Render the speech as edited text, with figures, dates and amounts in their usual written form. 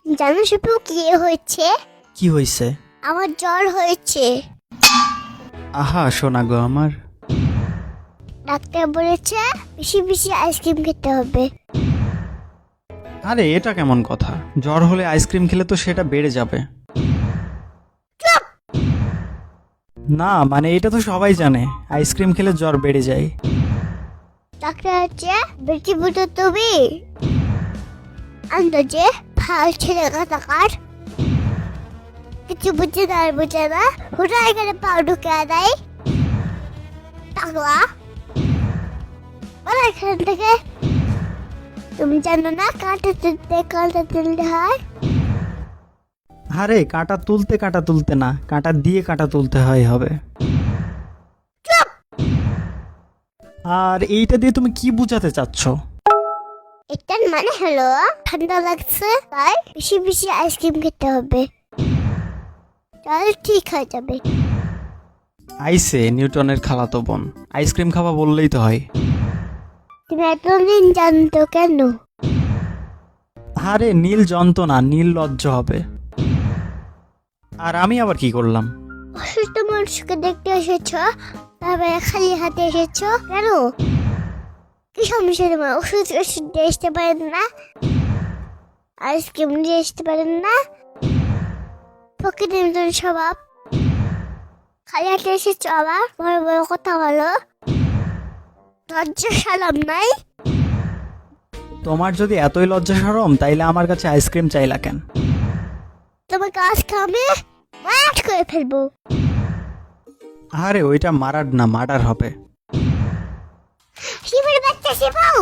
জানো শিপু কি হয়েছে? কি হয়েছে? আমার জ্বর হয়েছে। আহা শোনা গো আমার। ডাক্তার বলেছে বেশি বেশি আইসক্রিম খেতে হবে। আরে এটা কেমন কথা? জ্বর হলে আইসক্রিম খেলে তো সেটা বেড়ে যাবে। না মানে এটা তো সবাই জানে, আইসক্রিম খেলে জ্বর বেড়ে যায়। ডাক্তার হচ্ছে বেশি বুঝো তুমি আন্দাজে ভাল ছেলে কাটাকার কিছু বুঝে না আর বুঝে না হুটা এখানে পাও ঢুকে দেয় টাকলা বলো এখান থেকে। তুমি জানো না কাঁটা তুলতে হয়। আরে কাঁটা তুলতে না, কাঁটা দিয়ে কাঁটা তুলতে হয় হবে। আর এইটা দিয়ে তুমি কি বোঝাতে চাচ্ছ? এটার মানে হলো ঠান্ডা লাগছে তাই বেশি বেশি আইসক্রিম খেতে হবে, তাহলে ঠিক হয়ে যাবে। আইসে নিউটনের খালাতো বোন, আইসক্রিম খাওয়া বললেই তো হয়। তুমি এতদিন জানতো কেন? আরে নীল জন্ত না, নীল লজ্জ হবে। আর আমি আবার কি করলাম? অসুস্থ মানুষকে দেখতে এসেছো, তারপরে খালি হাতে এসেছো কেন? কি সমস্যা তোমার? ওষুধ ওষুধ দিয়ে আসতে পারেন না, আইসক্রিম দিয়ে আসতে পারেন না, প্রকৃতির মতন স্বভাব, খালি হাতে এসেছো আবার বড় বড় কথা বলো, লজ্জা সালাম নাই। তোমার যদি এতই লজ্জা শরম তাইলে আমার কাছে আইসক্রিম চাইলা কেন? তোমার গাছ খামে মাঠ করে ফেলবো। আরে ওইটা মারার না, মার্ডার হবে। শিবের বাচ্চা শিবাও